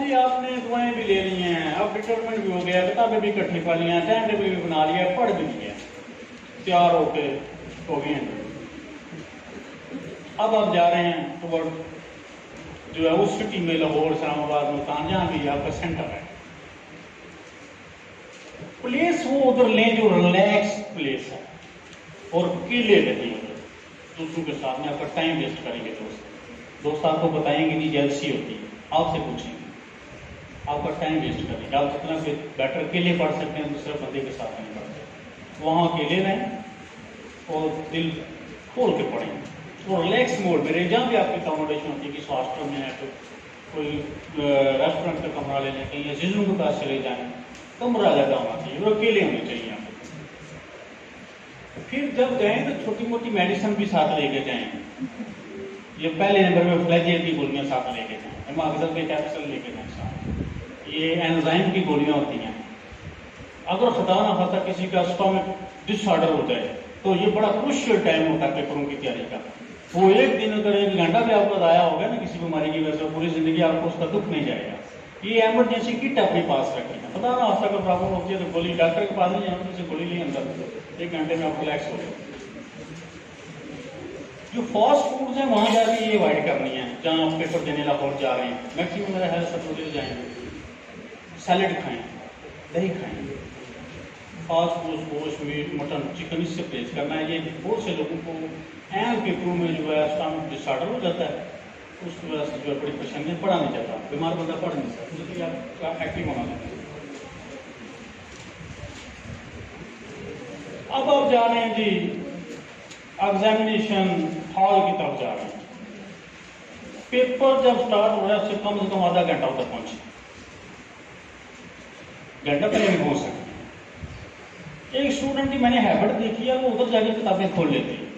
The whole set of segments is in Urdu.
جی آپ نے دعائیں بھی لے لی ہیں، اب ڈٹرمنٹ بھی ہو گیا، کتابیں بھی اکٹھی کر لی ہیں، ٹائم ٹیبل بھی بنا لیا، پڑھ بھی لیا، تیار ہو کے ہو گئے ہیں۔ اب آپ جا رہے ہیں تو جو ہے اس سٹی میں، لاہور، اسلام آباد، ملتان، جہاں بھی آپ کا سینٹر ہے، پلیس وہ ادھر لیں جو ریلیکس پلیس ہے، اور اکیلے رہیں ادھر دوسروں کے ساتھ میں، آپ کا ٹائم ویسٹ کریں گے دوست آپ کو بتائیں گے نہیں جیلسی ہوتی ہے، آپ سے پوچھیں گے، آپ کا ٹائم ویسٹ کریں گے، آپ جتنا بیٹر اکیلے پڑھ سکتے ہیں دوسرے بندے کے ساتھ نہیں پڑھ سکتے، وہاں اکیلے رہیں اور دل کھول کے پڑھیں، اور ریلیکس موڈ میں رہیں، جہاں بھی آپ کی اکاموڈیشن ہوتی ہے، کسی ہاسٹل میں ہے تو کوئی ریسٹورینٹ کا کمرہ لے لیں، کہیں عزیزوں کے پاس چلے جائیں، کمرہ زیادہ ہونا چاہیے اور اکیلے ہونے چاہیے آپ کو۔ پھر جب جائیں تو چھوٹی موٹی میڈیسن بھی ساتھ لے کے جائیں، یہ پہلے نمبر میں فلیجیل کی گولیاں ساتھ لے کے جائیں، ماغزل کے کیپسول لے کے جائیں ساتھ، یہ اینزائم کی گولیاں ہوتی ہیں، اگر خدا نہ خاصہ کسی کا اسٹامک ڈس آرڈر ہو جائے تو یہ بڑا کروشل ٹائم ہوتا ہے پیپروں کی تیاری کا، وہ ایک دن اگر 1 گھنٹہ بھی آپ کا ضائع ہو گیا نا کسی بیماری کی وجہ سے، پوری زندگی آپ کو اس کا دکھ نہیں جائے گا۔ یہ ایمرجنسی کٹ اپنے پاس رکھیں، خدا نہ خاصہ اگر پرابلم ہوتی ہے تو گولی ڈاکٹر کے پاس نہیں جانا، کسی گولی نہیں اندر 1 گھنٹے میں آپ ریلیکس ہو جائے۔ جو فاسٹ فوڈز ہیں وہاں جا کے یہ اوائڈ کرنی ہے، جہاں آپ پیپر دینے لاہور جا رہے ہیں، میکسیمم میرا ہیلتھ سپورٹ جائیں گے، سیلڈ کھائیں، دہی کھائیں، فاسٹ فوڈ، گوشت، میٹ، مٹن، چکن اس سے پرہیز کرنا ہے۔ یہ بہت سے لوگوں کو اہم پیپروں میں جو ہے اسٹامک ڈس آرڈر ہو جاتا ہے، اس کی وجہ سے جو ہے بڑی پریشانی، پڑھا نہیں جاتا، بیمار بندہ پڑھ نہیں سکتا، اس لیے آپ کا ایکٹیو ہونا چاہیے۔ اب آپ جا رہے ہیں جی ایگزامینیشن ہال کی طرف جا رہے ہیں، پیپر جب سٹارٹ ہو رہا ہے اس سے کم آدھا گھنٹہ ادھر پہنچے، گھنٹہ پہلے بھی پہنچ سکتے ہیں۔ ایک اسٹوڈنٹ کی میں نے ہیبٹ دیکھی ہے، وہ ادھر جا کے کتابیں کھول لیتے ہیں،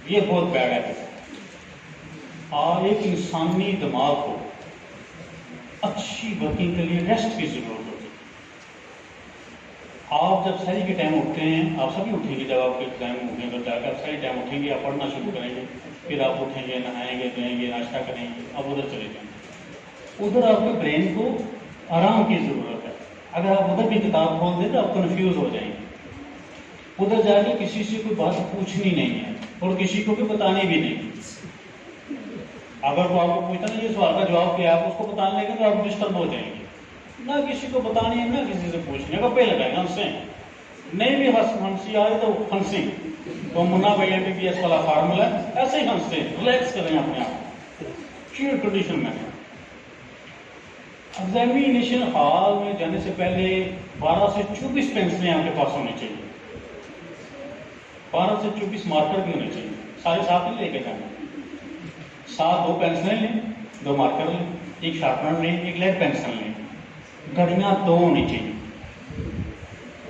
یہ بہت بیڈ ہے۔ اور ایک انسانی دماغ کو اچھی ورکنگ کے لیے ریسٹ کی ضرورت ہوتی ہے۔ آپ جب سحری کے ٹائم اٹھتے ہیں، آپ سبھی اٹھیں گے، جب آپ کے ٹائم اٹھیں گے جا کے آپ سحری ٹائم اٹھیں گے، آپ پڑھنا شروع کریں گے، پھر آپ اٹھیں گے، نہائیں گے، دھوئیں گے، ناشتہ کریں گے، اب ادھر چلے جائیں گے۔ ادھر آپ کے برین کو آرام کی ضرورت ہے، اگر آپ ادھر بھی کتاب کھول دیں تو آپ کنفیوز ہو جائیں گے۔ ادھر جا کے کسی سے کوئی بات پوچھنی نہیں ہے اور کسی کو بھی بتانی بھی نہیں۔ اگر وہ آپ کو پوچھتا نا یہ سوال کا جواب کیا، آپ اس کو بتانے لگے تو آپ ڈسٹرب ہو جائیں گے، نہ کسی کو بتانی ہے نہ کسی سے پوچھنے کا، پہ لگائیں ہنسیں، نہیں بھی ہنسی آئے تو ہنسی، تو منا بھائی MBBS والا فارمولا ہے، ایسے ہی ہنستے ہیں، ریلیکس کریں اپنے آپ چیئر کنڈیشن میں۔ ایگزامینیشن ہال میں جانے سے پہلے 12 سے 24 پینسلیں آپ کے پاس ہونی چاہیے، 12 سے 24 مارکر بھی ہونے چاہیے، سارے ساتھ نہیں لے کے جانا، ساتھ 2 پینسلیں لیں، 2 مارکر لیں، 1 شارپنر لیں، 1 لیڈ پینسل لیں، گھڑیاں 2 ہونی چاہیے،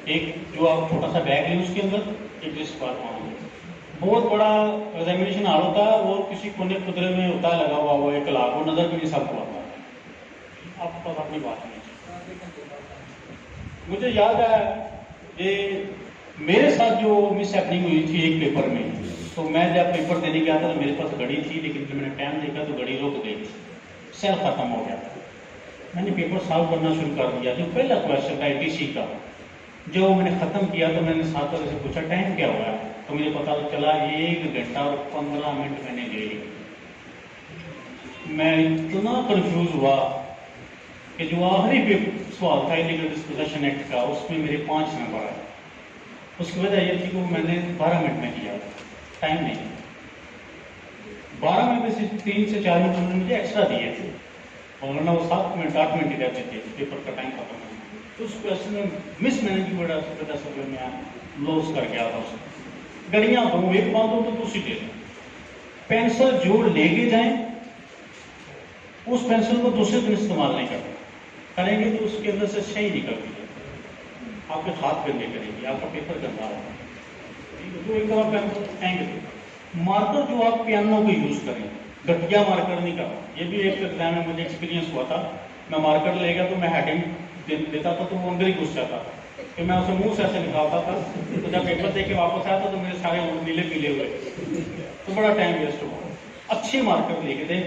ایک جو آپ چھوٹا سا بیگ لیں اس کے اندر، ایک رسٹ واچ وہاں لیں۔ بہت بڑا ایگزامینیشن ہال ہوتا ہے، وہ کسی کونے خدرے میں ہوتا ہے لگا ہوا، وہ ایک کلاس، وہ نظر بھی نہیں سب کو آتا، آپ کے پاس اپنی بات نہیں چاہیے۔ مجھے یاد ہے کہ میرے ساتھ جو مس ہیپننگ ہوئی تھی ایک پیپر میں، تو میں جب پیپر دینے گیا تھا تو میرے پاس گھڑی تھی، لیکن جب میں نے ٹائم دیکھا تو گھڑی رک گئی تھی، سیل ختم ہو گیا تھا۔ میں نے پیپر سالو کرنا شروع کر دیا، جو پہلا کویشچن تھا ITC کا، جو میں نے ختم کیا تو میں نے ساتھ والے سے پوچھا ٹائم کیا ہوا ہے، تو مجھے پتا چلا 1 گھنٹہ اور 15 منٹ میں نے لے لی۔ میں اتنا کنفیوز ہوا کہ جو آخری سوال تھا ایلیگل ڈسپوزیشن ایکٹ کا، اس میں میرے 5 نمبر آئے۔ اس کی وجہ یہ تھی کہ میں نے 12 منٹ میں کیا، ٹائم نہیں، 12 میں سے 3 سے 4 منٹ انہوں نے مجھے ایکسٹرا دیے تھے، ورنہ وہ 7 منٹ 8 منٹ ہی رہتے تھے پیپر کا ٹائم ختم ہونا۔ تو اس کویشچن میں مس مینج کی وجہ سے جو میں لوز کر گیا تھا، اس گڑیاں دو، ایک باندھو تو دوسری دے دیں، پینسل جو لے کے جائیں اس پینسل کو دوسرے دن استعمال نہیں کریں گے تو اس کے اندر سے صحیح نکلتی ہے، آپ کے ہاتھ گندے کریں گے، آپ کا پیپر گندا ہوگا، جو ایک دفعہ پینسل پھینک دیں۔ مارکر جو آپ پیانوں کو یوز کریں، گٹیا مارکر نہیں کرنا، یہ بھی ایک ایگزام میں مجھے ایکسپیرینس ہوا تھا، میں مارکر لے گیا تو میں ہیڈنگ دیتا تھا تو وہ اندر ہی گھس جاتا تھا، پھر میں اسے منہ سے ایسے نکالتا تھا، تو جب پیپر دے کے واپس آیا تھا تو میرے سارے نیلے پیلے ہوئے، تو بڑا ٹائم ویسٹ ہوا۔ اچھے مارکر لے کے دیں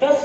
10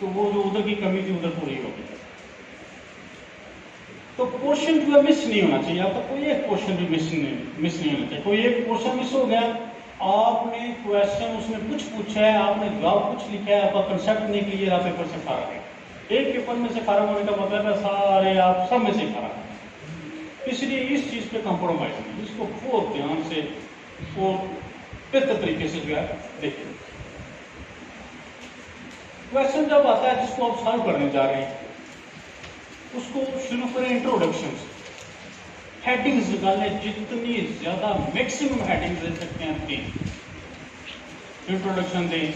تو وہ جو ادھر کی کمی تھی ادھر پوری ہو گئی. تو پورشن جو ہے مس نہیں ہونا چاہیے آپ کا، کوئی ایک پورشن بھی مس نہیں ہونا چاہیے. کوئی ایک پورشن مس ہو گیا، آپ نے کوشچن اس میں کچھ پوچھا ہے، آپ نے جواب کچھ لکھا ہے، آپ کا کنسیپٹ نہیں کلیئر، آپ پیپر سے فارغ ہے. ایک پیپر میں سے فارغ ہونے کا مطلب ہے سارے آپ سب میں سے فارغ ہیں. اس لیے اس چیز پہ کمپرومائز نہیں، اس کو بہت دھیان سے اور بہتر طریقے سے جو ہے دیکھیں. کوشچن جب آتا ہے جس کو آپ سالو کرنے جا رہے ہیں، اس کو شروع کریں انٹروڈکشن سے. ہیڈنگز نکالیں، جتنی زیادہ میکسیمم ہیڈنگز دے سکتے ہیں 3. انٹروڈکشن دیں،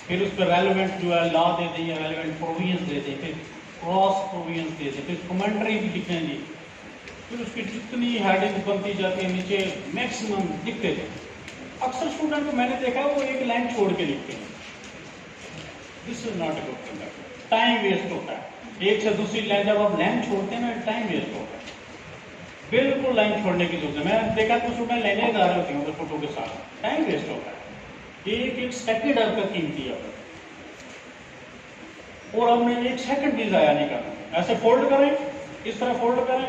پھر اس پہ ریلیونٹ جو ہے لا دے دیں یا ریلیونٹ پروویژنس دے دیں، پھر کراس پروویژنس دے دیں، پھر کمنٹری بھی لکھیں گے. پھر اس کی جتنی ہیڈنگ بنتی جاتی ہے نیچے میکسیمم لکھتے جائیں. اکثر اسٹوڈنٹ کو میں نے دیکھا وہ ایک لائن چھوڑ کے لکھتے ہیں. This is not a good conduct, time waste ہوتا ہے. ایک سے دوسری لائن جب آپ لائن چھوڑتے ہیں نا ٹائم ویسٹ ہوتا ہے. بالکل لائن چھوڑنے کی ضرورت ہے. میں نے دیکھا کچھ اسٹوڈنٹ لائنیں جا رہے ہوتے ہیں فوٹو کے ساتھ، ٹائم ویسٹ ہوتا ہے. ایک ایک سیکنڈ آپ کا قیمتی ہے اور ہم نے ایک سیکنڈ بھی ضائع نہیں کرنا. ایسے فولڈ کریں، اس طرح فولڈ کریں،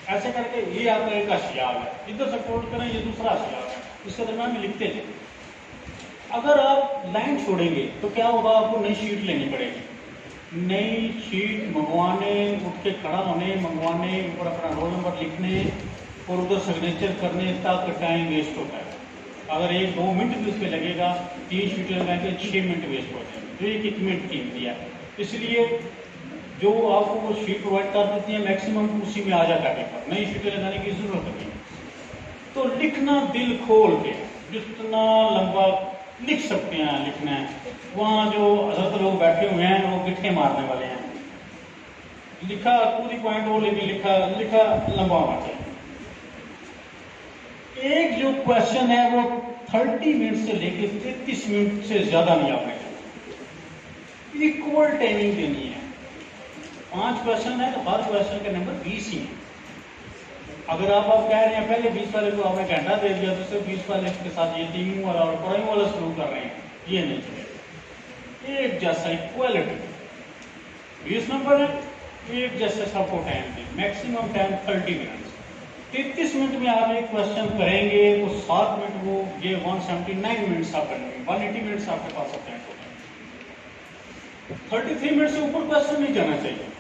ایسے کر کے یہ آپ کا ایک اشیاء ہے، ادھر سے فولڈ کریں یہ دوسرا اشیاء ہے، اس کے درمیان میں لکھتے جائیں. اگر آپ لائن چھوڑیں گے تو کیا ہوگا، آپ کو نئی شیٹ لینی پڑے گی. نئی شیٹ منگوانے، اٹھ کے کھڑا ہونے، منگوانے، اوپر اپنا رول نمبر لکھنے اور ادھر سگنیچر کرنے تک ٹائم ویسٹ ہوتا ہے. اگر 1-2 منٹ بھی اس پہ لگے گا، 3 شیٹیں لگا کے 6 منٹ ویسٹ ہو جائیں گے. تو ایک منٹ قیمتی ہے. اس لیے جو آپ کو وہ شیٹ پرووائڈ کر دیتی ہیں میکسیمم اسی میں آ جاتا ہے پیپر، نئی شیٹیں لگانے کی ضرورت نہیں. تو لکھنا دل کھول کے جتنا لمبا لکھ سکتے ہیں لکھنا ہے. وہاں جو حضرت لوگ بیٹھے ہوئے ہیں وہ گٹھے مارنے والے ہیں. لکھا پوری پوائنٹ وہ لیکن لکھا لمبا ہونا چاہیے. ایک جو کوشچن ہے وہ 30 منٹ سے لے کے 33 منٹ سے زیادہ نہیں آپ نے کرنا. ایکول ٹائمنگ دینی ہے. 5 کوشچن ہے تو ہر کوشچن کا نمبر 20 ہی ہے. اگر آپ کہہ رہے ہیں پہلے 20 والے کو آپ نے گھنٹہ دے دیا تو صرف 20 والے کے ساتھ یہ ٹیمنگ والا اور پڑھائی والا شروع کر رہے ہیں، یہ نہیں چلے. ایک جیسا ایکوالٹی 20 نمبر ہے، ایک جیسے سب کو ٹائم دیں. Maximum time 30 minute. 33 منٹ میں آپ ایک کوشچن کریں گے تو 7 منٹ وہ یہ 179 منٹس آپ کریں گے. 180 منٹس آپ کے پاس ہوتے ہیں. 33 منٹ سے اوپر کوشچن نہیں جانا چاہیے.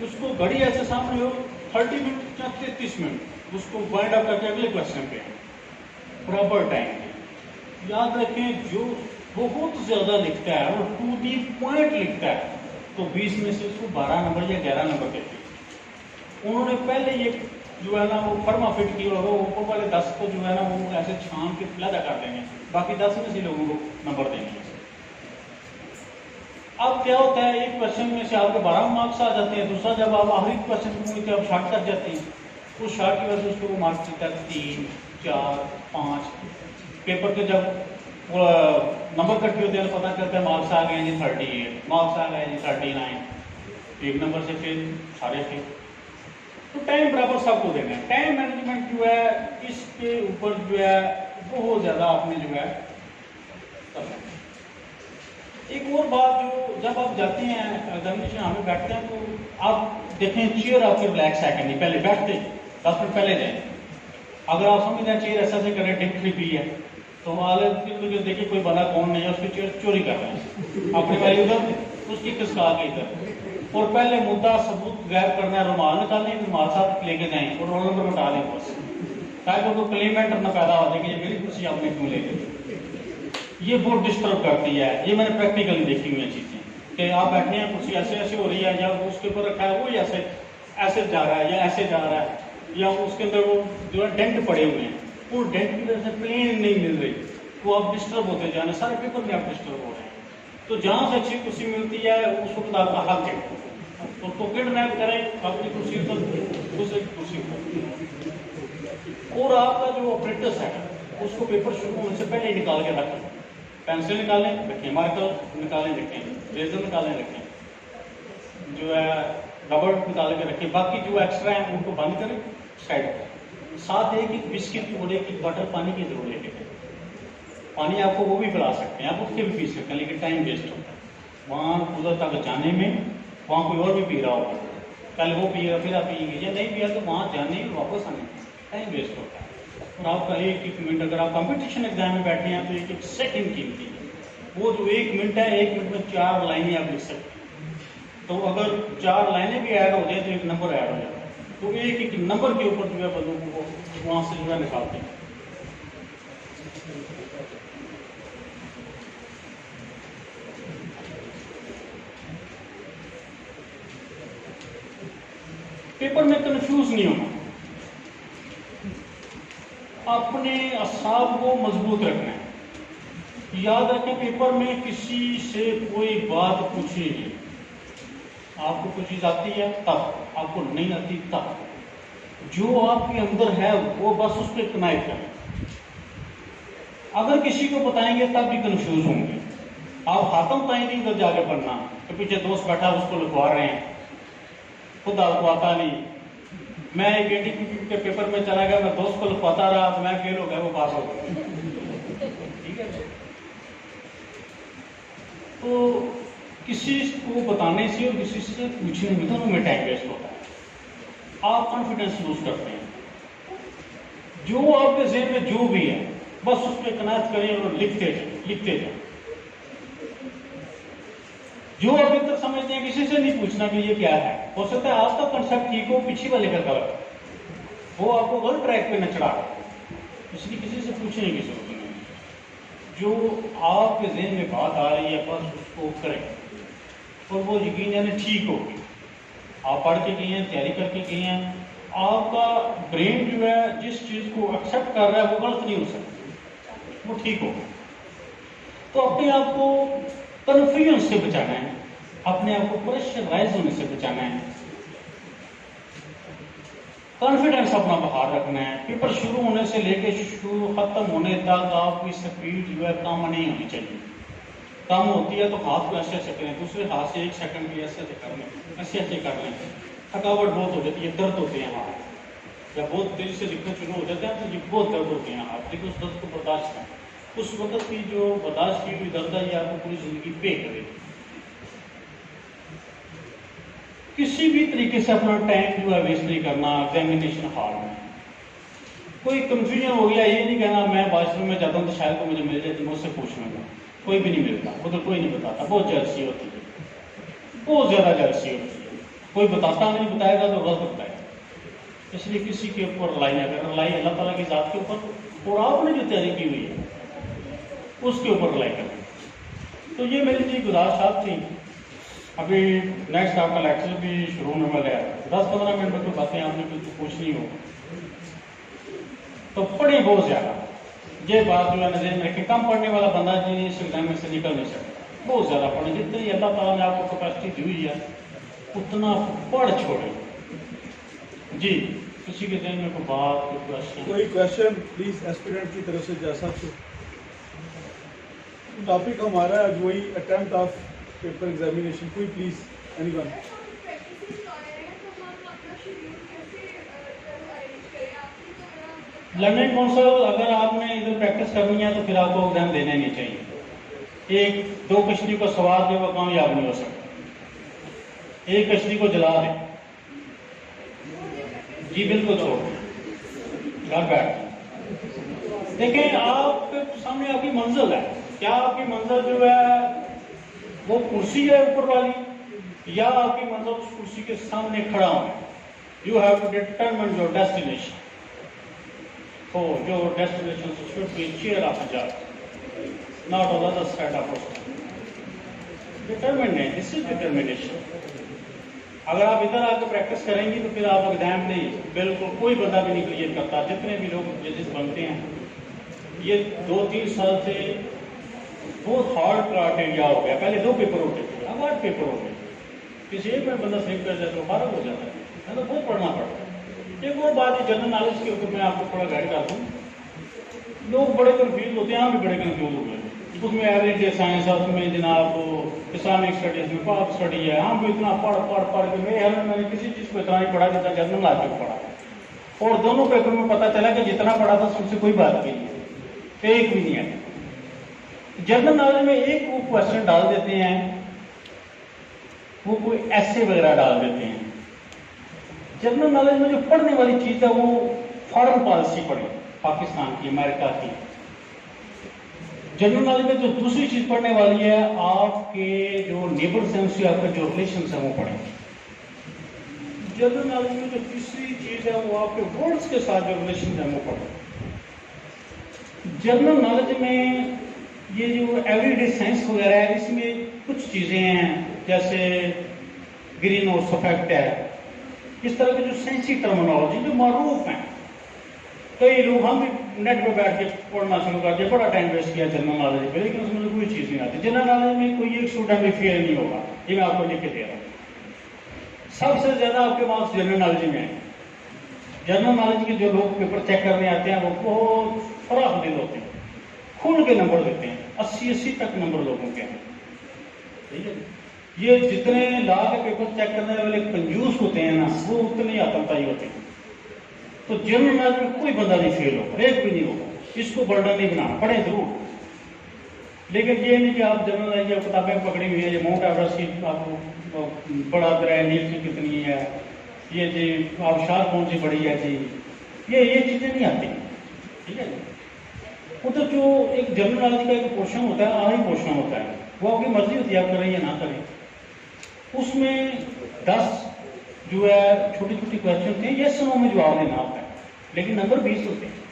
اس کو گھڑی ایسے سامنے ہو 30 منٹ یا 33 منٹ اس کو وائنڈ اپ کر کے اگلے کوشچن پہ برابر ٹائم دیں. یاد رکھیں جو بہت زیادہ لکھتا ہے اور ٹو دی پوائنٹ لکھتا ہے تو 20 میں سے اس کو 12 نمبر یا 11 نمبر دیتے ہیں. انہوں نے پہلے یہ جو ہے نا وہ فرما فٹ کی اور وہ اوپر والے 10 کو جو ہے نا وہ ایسے چھان کے علیحدہ کر دیں گے، باقی 10 میں سے لوگوں کو نمبر دیں گے. اب کیا ہوتا ہے ایک کوشچن میں سے آپ کو 12 مارکس آ جاتے ہیں. دوسرا جب آپ آخری کوشچن کو پوچھتے ہیں آپ شارٹ کر جاتے ہیں. اس شارٹ کی وجہ سے اس کو مارکس دیتا ہے 3 4 5. پیپر کے جب نمبر کٹ ہوتے ہیں پتہ چلتا ہے مارکس آ گئے جی 38، مارکس آ گئے جی 39. ایک نمبر سے پھر سارے پھر. تو ٹائم برابر سب کو دینا ہے. ٹائم مینجمنٹ جو ہے اس کے اوپر جو ہے بہت زیادہ آپ نے جو ہے کرنا ہے. ایک اور بات جو جب آپ جاتے ہیں ایگزامینیشن ہال میں بیٹھتے ہیں تو آپ دیکھیں چیئر آپ کے ریلیکس ہے کہ نہیں. پہلے بیٹھتے 10 منٹ پہلے جائیں. اگر آپ سمجھتے ہیں چیئر ایسا سے کریں ڈپ فری ہے تو آگے دیکھیے کوئی بندہ کون نہیں ہے اس کی چیئر چوری کر رہے ہیں اپنی والی ادھر اس کی کسکا کے ادھر. اور پہلے مدعا ثبوت غائب کرنا ہے، رومال نکالیں، رومال ساتھ لے کے جائیں اور رول نمبر مٹا دیں بس، تاکہ کوئی کلیمنٹ نہ پیدا ہو جائے کہ یہ میری کرسی آپ نے کیوں لے گئی. یہ بہت ڈسٹرب کرتی ہے. یہ میں نے پریکٹیکلی دیکھی ہوئی ہیں چیزیں کہ آپ بیٹھے ہیں کرسی ایسے ایسے ہو رہی ہے یا اس کے اوپر رکھا ہے وہی ایسے ایسے جا رہا ہے یا ایسے جا رہا ہے یا اس کے اندر وہ جو ہے ڈینٹ پڑے ہوئے ہیں، وہ ڈینٹ کی وجہ سے پلین نہیں مل رہی تو آپ ڈسٹرب ہوتے جانے سارے پیپر میں آپ ڈسٹرب ہو رہے ہیں. تو جہاں سے اچھی کرسی ملتی ہے اس وقت آپ کا حق ہے تو کڈنیپ کریں اپنی کرسی پر دوسرے کی کرسی پر. اور آپ کا جو اپریٹس ہے اس کو پیپر شروع ہونے سے پہلے ہی نکال کے رکھیں. پینسل نکالیں رکھیں، مارکر نکالیں رکھیں، ریزر نکالیں رکھیں، جو ہے ربڑ نکال کے رکھیں. باقی جو ایکسٹرا ہیں ان کو بند کریں سائڈ پر. ساتھ ایک بسکٹ اور ایک بٹر پانی کی ضرور لے کے جائیں. پانی آپ کو وہ بھی پلا سکتے ہیں، آپ اٹھ کے بھی پی سکتے ہیں لیکن ٹائم ویسٹ ہوتا ہے. وہاں ادھر تک جانے میں وہاں کوئی اور بھی پی رہا ہوگا، کل وہ پیے گا پھر آپ پیئیں گے، یا نہیں پیا تو وہاں جانے میں واپس آنے میں ٹائم ویسٹ ہوتا ہے۔ اور آپ کا ایک ایک منٹ، اگر آپ کمپٹیشن ایگزام میں بیٹھے ہیں تو ایک ایک سیکنڈ قیمتی ہے، وہ جو 1 منٹ ہے 1 منٹ میں 4 لائنیں آپ لکھ سکتے ہیں، تو اگر 4 لائنیں بھی ایڈ ہو جائیں تو 1 نمبر ایڈ ہو جاتا ہے، تو ایک ایک نمبر کے اوپر جو ہے بندوں کو وہاں سے جو ہے نکالتے ہیں۔ پیپر میں کنفیوز نہیں ہونا، اپنے اعصاب کو مضبوط رکھنا ہے۔ یاد رکھیں پیپر میں کسی سے کوئی بات پوچھے نہیں، آپ کو کوئی چیز آتی ہے تب، آپ کو نہیں آتی تب، جو آپ کے اندر ہے وہ بس اس پہ کنائٹ کریں۔ اگر کسی کو بتائیں گے تب بھی کنفیوز ہوں گے، آپ خاتم تائیں نہیں ادھر جا کے پڑھنا کہ پیچھے دوست بیٹھا اس کو لکھوا رہے ہیں، خود آپ کو آتا نہیں۔ میں ایک ATPP کے پیپر میں چلا گیا، میں دوست کو لکھواتا رہا، میں فیل ہو گیا، وہ پاس ہو گیا، ٹھیک ہے۔ تو کسی کو بتانے سے اور کسی سے پوچھنے میں دونوں میں ٹائم ویسٹ ہوتا ہے، آپ کانفیڈنس لوز کرتے ہیں۔ جو آپ کے ذہن میں جو بھی ہے بس اس پہ قناعت کریں اور لکھتے جائیں۔ جو آپ اتنا سمجھتے ہیں کسی سے نہیں پوچھنا کہ یہ کیا ہے، ہو سکتا ہے آپ کا کنسپٹ ٹھیک ہو، پیچھے والے کا غلط، وہ آپ کو غلط ٹریک پہ نہ چڑھا، اس لیے کسی سے پوچھنے کی ضرورت نہیں۔ جو آپ کے ذہن میں بات آ رہی ہے بس اس کو کریں، اور وہ یقیناً ٹھیک ہوگی۔ آپ پڑھ کے گئے ہیں، تیاری کر کے گئے ہیں، آپ کا برین جو ہے جس چیز کو ایکسیپٹ کر رہا ہے وہ غلط نہیں ہو سکتی، وہ ٹھیک ہوگا۔ تو اپنے آپ کو کنفیوژن سے بچانا ہے، اپنے آپ کو پریشرائز ہونے سے بچانا ہے، کانفیڈنس اپنا بہار رکھنا ہے۔ پیپر شروع ہونے سے لے کے ختم ہونے تک آپ کی سپیڈ جو ہے کم نہیں ہونی چاہیے، کم ہوتی ہے تو ہاتھ کو ایسے ایسے کریں، دوسرے ہاتھ سے 1 سیکنڈ بھی ایسے ایسے کر لیں، ایسے ایسے کر لیں، تھکاوٹ بہت ہو جاتی ہے، درد ہوتے ہیں ہاتھ، جب بہت تیزی سے لکھنا شروع ہو جاتے ہیں تو یہ بہت درد ہوتے ہیں ہاتھ، لیکن اس درد کو برداشت کریں، اس وقت کی جو برداشت کی ہوئی درد ہے یہ آپ کو پوری زندگی پے کرے گی۔ کسی بھی طریقے سے اپنا ٹائم جو ہے ویسٹ نہیں کرنا ایگزامینیشن ہال میں۔ کوئی کنفیوژن ہو گیا یہ نہیں کہنا میں واش روم میں جاتا ہوں تو شاید کو مجھے مل جائے تو مجھ سے پوچھ لوں گا، کوئی بھی نہیں ملتا، ادھر کوئی نہیں بتاتا، بہت جلسی ہوتی ہے، بہت زیادہ جلسی ہوتی ہے، کوئی بتاتا نہیں، بتائے گا تو غلط بتائے گا۔ اس لیے کسی کے اوپر رلائی نہ کریں، رلائی اللہ تعالیٰ کی ذات کے اوپر اور آپ نے جو تیاری کی ہوئی ہے اس کے اوپر رلائی کریں۔ تو یہ میری جی گزارشات تھیں۔ ابھی نیکسٹ آپ کا لیکچر بھی شروع ہونے والا ہے، 10-15 منٹ میں کوئی باتیں آپ نے کچھ پوچھنی ہو تو پڑھیں بہت زیادہ، یہ بات جو ہے ذہن میں رکھیں، کم پڑھنے والا بندہ جی اس ایگزام میں سے نکل نہیں سکتا، بہت زیادہ پڑھیں، جتنی اللہ تعالیٰ نے آپ کو کیپیسٹی دی ہوئی ہے اتنا پڑھ چھوڑیں۔ جی کسی کے ذہن میں کوئی بات، کوئی کوشچن پلیز ایسپیرنٹ کی طرف سے جیسا تو ٹاپک ہمارا ہے وہی اٹیمپٹ آف پیپر ایگزامینیشن، کوئی please any one. Learning council اگر آپ نے ادھر پریکٹس کرنی ہے تو پھر آپ کو ایگزام دینا نہیں چاہیے۔ 1-2 کشتی کو سوار دے وہ کامیاب نہیں ہو سکتا، ایک کشتی کو جلا دیں، جی بالکل چھوڑ دیں، گھر بیٹھ دیکھیں آپ کے سامنے آپ کی منزل ہے، کیا آپ کی منزل جو ہے وہ کرسی ہے اوپر والی، یا آپ کی منزل اس کرسی کے سامنے کھڑا ہوں۔ You have to determine your destination, so your destination should be cheer of the judge, not on the other side of us. Determination, this is determination. اگر آپ ادھر آ کے پریکٹس کریں گی تو پھر آپ ایگزام نہیں، بالکل کوئی بندہ بھی نہیں کلیئر کرتا، جتنے بھی لوگ ججز بنتے ہیں یہ 2-3 سال سے بہت ہارڈ کرائٹیریا ہو گیا، پہلے 2 پیپر ہوتے تھے اب 8 پیپر ہو گئے، کسی ایک میں بندہ سلیکٹ کر جائے تو فارغ ہو جاتا ہے، تو بہت پڑھنا پڑتا ہے۔ ایک اور بات ہے جنرل نالج کے اوپر میں آپ کو تھوڑا گائڈ کر دوں، لوگ بڑے کنفیوز ہوتے ہیں، ہم بھی بڑے کنفیوز ہو گئے، اس میں ایوریج سائنس ہے، اس میں جناب اسلامک اسٹڈیز میں پاک اسٹڈی ہے، ہم بھی اتنا پڑھ کے میں نے کسی چیز کو اتنا نہیں پڑھا جتنا جنرل نالج کو پڑھا، اور دونوں پیپر میں پتہ چلا کہ جتنا پڑھا تھا اس سے کوئی بات نہیں ہے، ایک بھی نہیں ہے۔ جنرل نالج میں ایک وہ کوشچن ڈال دیتے ہیں وہ کوئی ایسے وغیرہ ڈال دیتے ہیں. جنرل نالج میں جو پڑھنے والی چیز ہے وہ فارن پالیسی پڑھیں پاکستان کی, امریکہ کی. جنرل نالج میں جو دوسری چیز پڑھنے والی ہے آپ کے جو نیبرز ہیں اس سے آپ کے جو ریلیشنز ہیں وہ پڑھیں. جنرل نالج میں جو تیسری چیز ہے وہ آپ کے ورڈز کے ساتھ جو ریلیشنز ہیں وہ پڑھیں. جنرل نالج میں یہ جو ایوری ڈے سائنس وغیرہ ہے اس میں کچھ چیزیں ہیں جیسے گرین ہاؤس افیکٹ ہے, اس طرح کے جو سائنسی ٹرمنالوجی جو معروف ہیں. کئی لوگ ہم بھی نیٹ پہ بیٹھ کے پڑھنا شروع کر دیا, بڑا ٹائم ویسٹ کیا جنرل نالج پہ, لیکن اس میں کوئی چیز نہیں آتی. جنرل نالج میں کوئی ایک اسٹوڈنٹ بھی فیل نہیں ہوگا, یہ میں آپ کو لکھ کے دے رہا ہوں. سب سے زیادہ آپ کے مارکس جنرل نالج میں ہیں. جنرل نالج کے جو لوگ پیپر چیک کرنے آتے ہیں وہ بہت فراخ دل ہوتے ہیں, کھل کے نمبر دیتے ہیں, 80 تک نمبر لوگوں کے ہیں. ٹھیک ہے, یہ جتنے لا کے پیپر چیک کرنے والے کنجوس ہوتے ہیں نا وہ اتنے آتنکائی ہوتے ہیں. تو جنرل نالج میں کوئی بندہ نہیں فیل ہوگا, ایک بھی نہیں ہوگا. اس کو برڈن نہیں بنانا, پڑھیں ضرور, لیکن یہ نہیں کہ آپ جنرل نالج کی کتابیں پکڑی ہوئی ہیں, یہ ماؤنٹ ایوریسٹ کی آپ کو بڑا دریا نیل کی کتنی ہے, یہ جی آبشار کون سی بڑی ہے جی, یہ چیزیں نہیں آتی. ٹھیک ہے, ادھر جو ایک جنرل نالج کا ایک پورشن ہوتا ہے, آخری پورشن ہوتا ہے, وہ آپ کی مرضی ہوتی ہے آپ کریں یا نہ کریں. اس میں 10 جو ہے چھوٹی چھوٹی کوشچن ہوتے ہیں, یس نو میں جواب دینا ہوتا ہے, لیکن نمبر 20 ہوتے ہیں.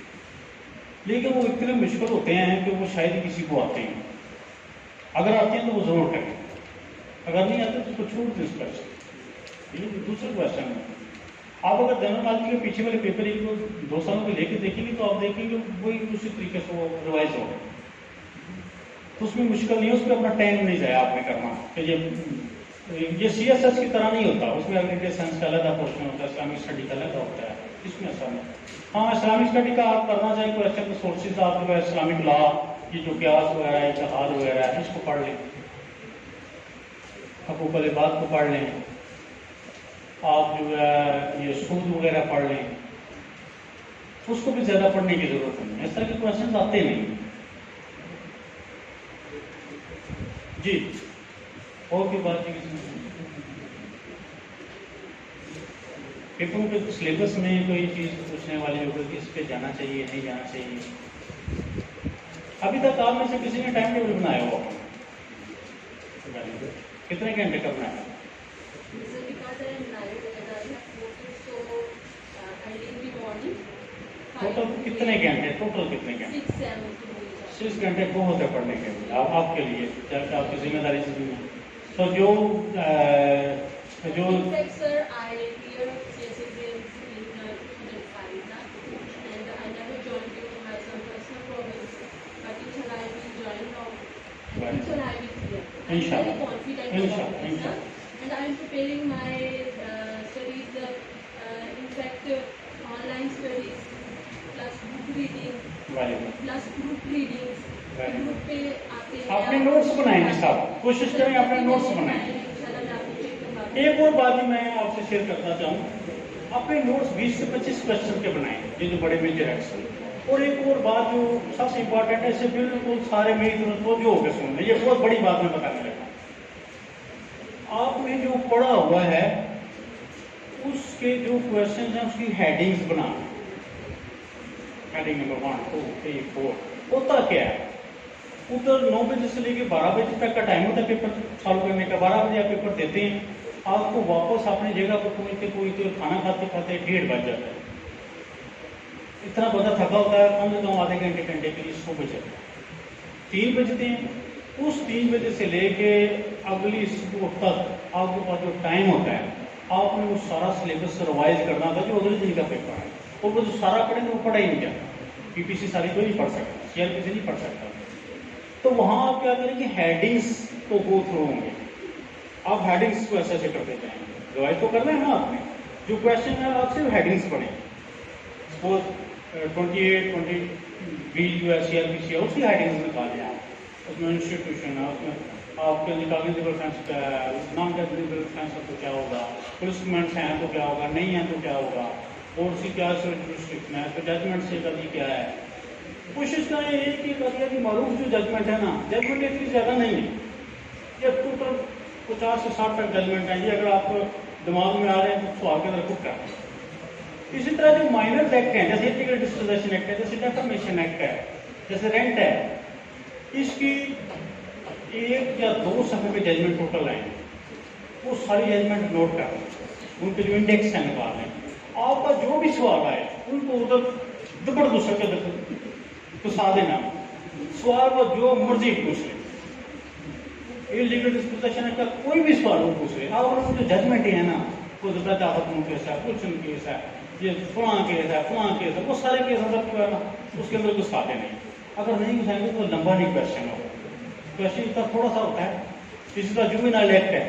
لیکن وہ اتنے مشکل ہوتے ہیں کہ وہ شاید ہی کسی کو آتے ہیں. اگر آتے ہیں تو وہ ضرور کریں, اگر نہیں آتے تو اس کو چھوڑ دیں. اس کوشچن دوسرے کوشچن ہے, آپ اگر جنرل نالج کے پیچھے والے پیپر 2 سالوں کے لے کے دیکھیں گے تو آپ دیکھیں گے وہی اسی طریقے سے وہ ریوائز ہوگا. تو اس میں مشکل نہیں ہے, اس پہ اپنا ٹائم نہیں ضائع آپ نے کرنا کہ یہ سی ایس ایس کی طرح نہیں ہوتا. اس میں ایوری ڈے سائنس کا الگ پورشن ہوتا ہے, اسلامک اسٹڈی کا الگ ہوتا ہے. اس میں ایسا نہیں. ہاں, اسلامک اسٹڈی کا آپ کرنا چاہیں کوئی اچھے سورسز آپ جو ہے اسلامک لا, یہ جو قیاس وغیرہ ہے, اتحاد وغیرہ ہے, اس کو پڑھ لیں. حقوق العباد کو پڑھ لیں. آپ جو ہے یہ سود وغیرہ پڑھ لیں. اس کو بھی زیادہ پڑھنے کی ضرورت نہیں ہے, اس طرح کے کوشچنز آتے نہیں. جی اور کوئی بات نہیں. پیپروں کے سلیبس میں کوئی چیز پوچھنے والی ہوگی کہ اس پہ جانا چاہیے نہیں جانا چاہیے. ابھی تک آپ میں سے کسی نے ٹائم ٹیبل بنایا ہوا کتنے گھنٹے کا بنایا؟ ٹوٹل کتنے گھنٹے؟ ٹوٹل کتنے گھنٹے؟ 6 گھنٹے بہت ہے پڑھنے کے لیے آپ کے لیے, چاہے آپ کی ذمہ داری سے بھی ہو. تو جو اپنے نوٹس بنائیں گے صاحب, کوشش کریں اپنے نوٹس بنائیں. ایک اور بات بھی میں آپ سے شیئر کرنا چاہوں, اپنے نوٹس 20 سے 25 کوشچن کے بنائیں, یہ جو بڑے میجر ایکس ہیں. اور ایک اور بات جو سب سے امپورٹنٹ ہے, اسے بالکل سارے میری طرف توجہ ہو کے سن لیں, یہ بہت بڑی بات میں بتانے لگا. آپ نے جو پڑھا ہوا ہے اس کے جو کوشچن ہیں اس کی ہیڈنگز بنانا. ہیڈنگ نمبر 1 2 3 4 ہوتا کیا ہے. ادھر 9 بجے سے لے کے 12 بجے تک کا ٹائم ہوتا ہے پیپر سالو کرنے کا. 12 بجے آپ پیپر دیتے ہیں, آپ کو واپس اپنی جگہ پر پہنچتے کھانا کھاتے کھاتے 1:30 بج جاتا ہے. اتنا بندہ تھکا ہوتا ہے, کم سے کم آدھے گھنٹے کے لیے سو بجے 3 بجتے ہیں. اس 3 بجے سے لے کے اگلی صبح تک آپ کے پاس جو ٹائم ہوتا ہے, آپ نے وہ سارا سلیبس ریوائز کرنا تھا جو اگلے دن کا پیپر ہے. اور وہ جو سارا پڑھیں گے وہ پڑھا ہی نہیں جاتا. پی پی سی ساری تو نہیں پڑھ سکتا, سی آر پی سی نہیں پڑھ سکتا. تو وہاں آپ کیا کریں گے, ہیڈنگس کو گو تھرو ہوں گے. آپ ہیڈنگس کو ایسے کرتے جائیں گے. ریوائز تو کرنا ہے نا آپ نے, جو کوشچن ہے آپ صرف ہیڈنگس پڑھیں. سپوز 28 20 20 جو ہے سی آر پی سی ہے اس کی ہیڈنگس نکالیں. آپ اس میں انسٹیٹیوشن ہے, اس میں آپ کے کاگنیٹیو ڈیفینس کیا ہے, نان کاگنیٹیو ڈیفینس تو کیا ہوگا, پلسمنٹس ہیں تو کیا ہوگا, نہیں ہیں تو کیا ہوگا, اور اسی کیا ریسٹرکشن ہے, تو ججمنٹ سے کبھی کیا ہے. کوشش کریں ایک ہی قضیہ کی معروف جو ججمنٹ ہے نا, ججمنٹ اتنی زیادہ نہیں ہے. یہ ٹوٹل 50 سے 60 تک ججمنٹ ہیں. یہ اگر آپ کو دماغ میں آ رہے ہیں تو سوال کے اندر خود کریں. اسی طرح جو مائنر ایکٹ ہیں جیسے ایتھیکل ڈسپوزیشن ایکٹ ہے, جیسے ڈیفامیشن ایکٹ ہے, جیسے رینٹ ہے, اس کی 1 یا 2 صفحے پہ ججمنٹ ٹوٹل آئیں گے. وہ ساری ججمنٹ نوٹ کر لیں, ان کے جو انڈیکس ہیں نکال لیں. آپ کا جو بھی سوال آئے ان کو ادھر دبڑ دوسرے کے گھسا دینا, سوال وہ جو مرضی پوچھ لیں. انلیگل ڈسپوزیشن کا کوئی بھی سوال وہ پوچھ لیں. آپ ان کی جو ججمنٹ ہے نا, وہ ختم کیس ہے, کچھ کیس ہے, یہ فلاں کیس ہے, فلاں کیس ہے, وہ سارے کیس اندر جو ہے نا اس کے اندر گھسا دینے. اگر نہیں گھسائیں گے تو لمبا نہیں کوشچن ہوگا. کوشچن اتنا تھوڑا سا ہوتا ہے, کسی کا جوینائل ایکٹ ہے,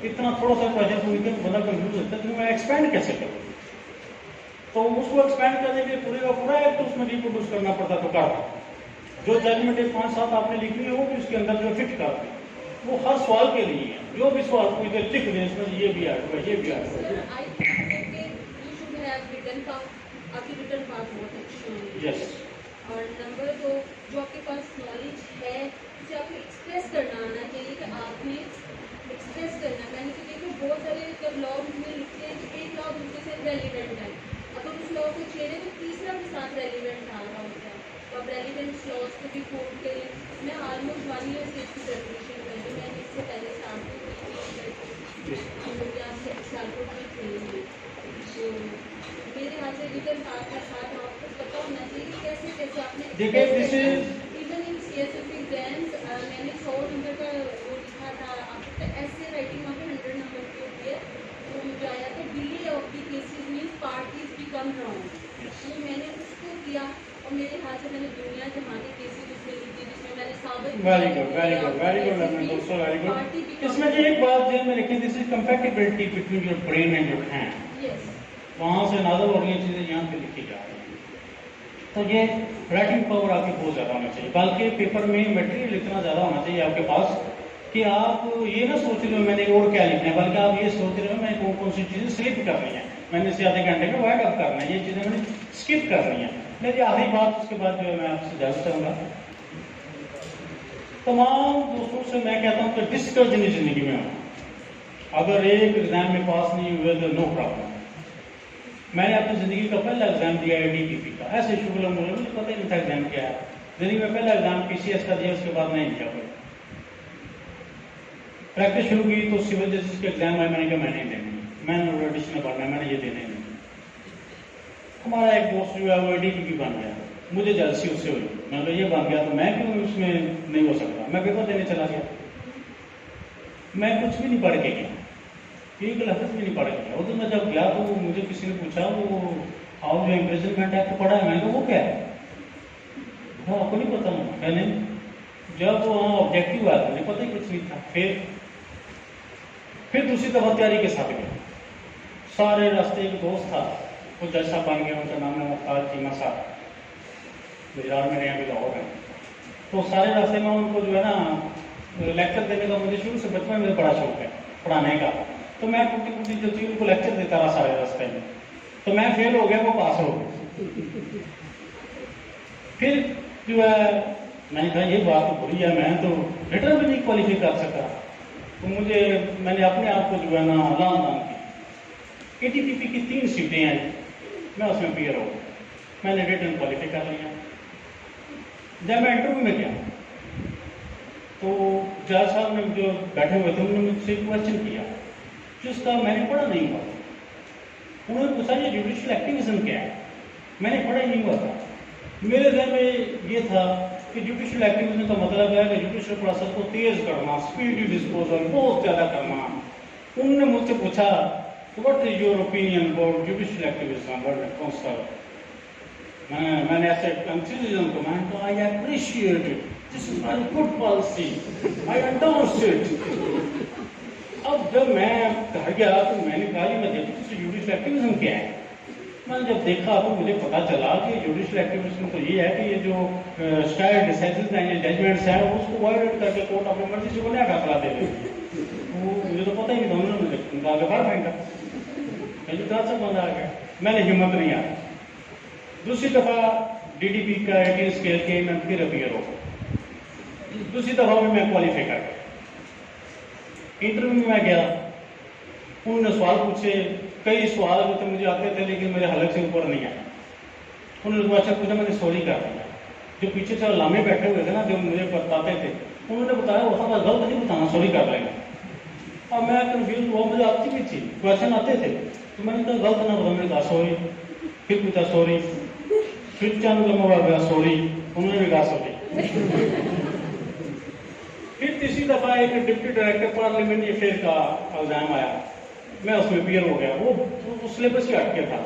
اتنا تھوڑا سا کوشچن سن کے بندہ کنفیوز ہوتا ہے کہ میں ایکسپینڈ کیسے کروں. تو اس کو ایکسپینڈ کرنے کے لیے پورے کا پورا ایکٹ اس میں ریپروڈیوس کرنا پڑتا تو کرتا. جو ججمنٹ 5-7 آپ نے لکھنی ہے وہ بھی اس کے اندر جو فٹ کر دیں. وہ ہر سوال کے لیے ہے, جو بھی سوال پوچھتے لکھ دیں, اس میں یہ بھی آئے گا, یہ بھی آئے گا. یس. اور نمبر 2, جو آپ کے پاس نالج ہے اسے آپ کو ایکسپریس کرنا آنا چاہیے کہ آپ نے ایکسپریس کرنا. میں نے تو دیکھو بہت سارے جب لا میں لکھتے ہیں کہ ایک لا دوسرے سے ریلیونٹ ہے, اگر اس لا کو چھیڑے تو تیسرا بھی ساتھ ریلیونٹ آ رہا ہوتا ہے. تو آپ ریلیونٹ لاس کو بھی کوٹ کریں. میں آلموسٹ 1 year سے اس کی پریپریشن کر رہی ہوں. میں نے اس سے پہلے تو میرے ہاتھ سے ریٹن پارٹ کے ساتھ آپ کو پتہ ہونا چاہیے کہ کیسے کیسے آپ نے even in C S S exams میں نے 100 نمبر کا وہ لکھا تھا. آپ کو ایسے رائٹنگ وہاں پہ 100 نمبر کے ہوتی ہے. وہ مجھے آیا تھا delay of the cases means parties become wrong. تو میں نے اس کو کیا اور میرے ہاتھ سے میں نے دنیا جہاں کے کیسز اس میں لکھی جس میں میں نے ثابت very good, very good, very good, very good. اس میں جو ایک بات ذہن میں رکھیں, this is compatibility between your brain and your hand. وہاں سے نازل ہو رہی ہیں چیزیں یہاں پہ لکھی جا رہی ہیں. تو یہ رائٹنگ پاور آپ کی بہت زیادہ ہونا چاہیے. بلکہ پیپر میں میٹیریل اتنا زیادہ ہونا چاہیے آپ کے پاس کہ آپ یہ نہ سوچ رہے ہو میں نے اور کیا لکھنا ہے, بلکہ آپ یہ سوچ رہے ہو میں کون کون سی چیزیں سلپ کرنی ہیں, میں نے اسے آدھے گھنٹے میں وائٹ اپ کرنا ہے, یہ چیزیں میں نے اسکپ کرنی ہیں. میری آخری بات اس کے بعد جو ہے میں آپ سے اجازت چاہوں گا. تمام دوستوں سے میں کہتا ہوں کہ ڈسکرج نہیں زندگی میں ہوں. اگر ایک ایگزام میں پاس نہیں ہوئے تو نو پرابلم. میں نے اپنی زندگی کا پہلا ایگزام دیا ہے DPP کا, ایسے شغل مجھے پتہ ہی نہیں تھا ایگزام کیا ہے. زندگی میں پہلا ایگزام PCS کا دیا, اس کے بعد نہیں دیا. پریکٹس شروع کی تو سول جسٹس کے ایگزام آئے, میں نے کہا میں نہیں دینا, میں نے ایڈیشنل پڑھنا ہے, میں نے یہ دینے نہیں. ہمارا ایک دوست جو ہے وہ DPP بن گیا, مجھے جلسی اس سے ہوئی. میں نے کہا یہ بن گیا تو میں کیوں اس میں نہیں ہو سکتا. میں پیپر دینے چلا گیا, میں کچھ بھی نہیں پڑھ کے گیا, ایک لفظ بھی نہیں پڑھ کے گیا. ادھر میں جب گیا تو مجھے کسی نے پوچھا وہ ہاؤس امپریزنمنٹ ایکٹ پڑھا ہے. میں نے کہا وہ کیا ہے, آپ کو نہیں پتا. میں نے جب وہاں آبجیکٹیو آیا مجھے پتہ ہی کچھ نہیں تھا. پھر دوسری دفعہ تیاری کے ساتھ گیا. سارے راستے ایک دوست تھا, وہ جج صاحب بن گیا, ان کا نام ہے مختار چیمہ صاحب, گجرات میں رہے بھی لاہور ہیں. تو سارے راستے میں ان کو جو ہے نا لیکچر دینے کا مجھے شروع سے بچپن میں بڑا شوق ہے پڑھانے کا. تو میں ٹوٹی ٹوٹی جو تھی ان کو لیکچر دیتا رہا سارے راستے میں. تو میں فیل ہو گیا, وہ پاس ہو گئے. پھر جو ہے میں نے کہا یہ بات تو بری ہے, میں تو ریٹرن بھی نہیں کوالیفائی کر سکا. تو میں نے اپنے آپ کو جو ہے نا لان دان کی. ATPP کی 3 سیٹیں ہیں, میں اس میں پیئر ہو گیا. میں نے ریٹرن کوالیفائی کر لیا. جب میں انٹرویو میں گیا تو جج صاحب نے جو بیٹھے ہوئے تھے انہوں نے مجھ سے کوشچن کیا جس کا میں نے پڑھا نہیں ہوا. انہوں نے پوچھا یہ جوڈیشل ایکٹیویزم کیا ہے. میں نے پڑھا ہی نہیں ہوا تھا. میرے ذہن میں یہ تھا کہ جوڈیشل ایکٹیویزم کا مطلب ہے کہ جوڈیشل پروسیس کو تیز کرنا, اسپیڈی ڈسپوزل بہت زیادہ کرنا. انہوں نے مجھ سے پوچھا what is your opinion about judicial activism. میں نے ایسے کنفیوژن کو میں نے کہا I appreciate it, this is very good policy, I endorse it. اب جب میں گھر گیا تو میں نے کہا میں دیکھوں جوڈیشل ایکٹیویزم کیا ہے. میں نے جب دیکھا تو مجھے پتا چلا کہ جوڈیشل ایکٹیویزم تو یہ ہے کہ یہ جو اسٹائل ڈیسیجنز ہیں, یہ ججمنٹس ہیں, اس کو وائلیٹ کر کے کورٹ اپنی مرضی سے وہ نیا فیصلہ دے دے. وہ مجھے تو پتہ ہی نہیں تھا. انہوں نے کہا کہ باہر پھینکا. مجھے کہاں سے بندہ آ گیا, میں نے ہمت نہیں آئی. دوسری دفعہ DDP کا 18 اسکیل کے میں پھر اپیئر ہو گیا. دوسری دفعہ میں کوالیفائی کر گیا. انٹرویو میں گیا، انہوں نے سوال پوچھے، کئی سوال جو تھے مجھے آتے تھے لیکن میرے حلق سے اوپر نہیں آیا. انہوں نے اچھا پوچھا، میں نے سوری کر دیا. جو پیچھے سے علامے بیٹھے ہوئے تھے نا، جو مجھے بتاتے تھے، انہوں نے بتایا وہ سب غلط نہیں بتانا، سوری کر لیں گے. اب میں کنفیوز ہوا، مجھے آتی بھی تھی، کویشچن آتے تھے، تو میں نے کہا غلط نہ بتا. میں نے کہا سوری، پھر پوچھا سوری، پھر چند لمحہ بعد کہا سوری، انہوں نے بھی کہا سوری. پھر تیسری دفعہ ایک ڈپٹی ڈائریکٹر پارلیمنٹ افیئر کا الزام آیا، میں اس میں پیئر ہو گیا. وہ سلیبس ہی ہٹ کے تھا،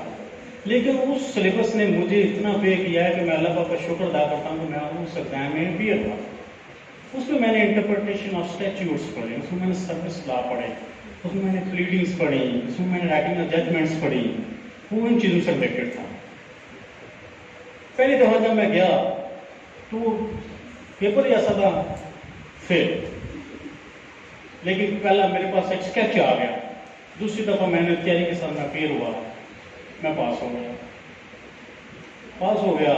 لیکن اس سلیبس نے مجھے اتنا پے کیا ہے کہ میں اللہ پاک کا شکر ادا کرتا ہوں کہ میں اس ایگزام میں پیئر ہوا. اس میں میں نے انٹرپریٹیشن آف اسٹیچیوٹس پڑھے، اس میں میں نے سروس لا پڑھے، اس میں میں نے پلیڈنگس پڑھی، اس میں میں نے رائٹنگ آف ججمنٹس پڑھی. وہ ان چیزوں سے ریلیٹڈ تھا. پہلی دفعہ جب میں گیا تو پیپر ہی ایسا تھا فیل، لیکن پہلا میرے پاس ایک اسکیچ آ گیا. دوسری دفعہ میں نے تیاری کے ساتھ میں پیئر ہوا، میں پاس ہو گیا. پاس ہو گیا،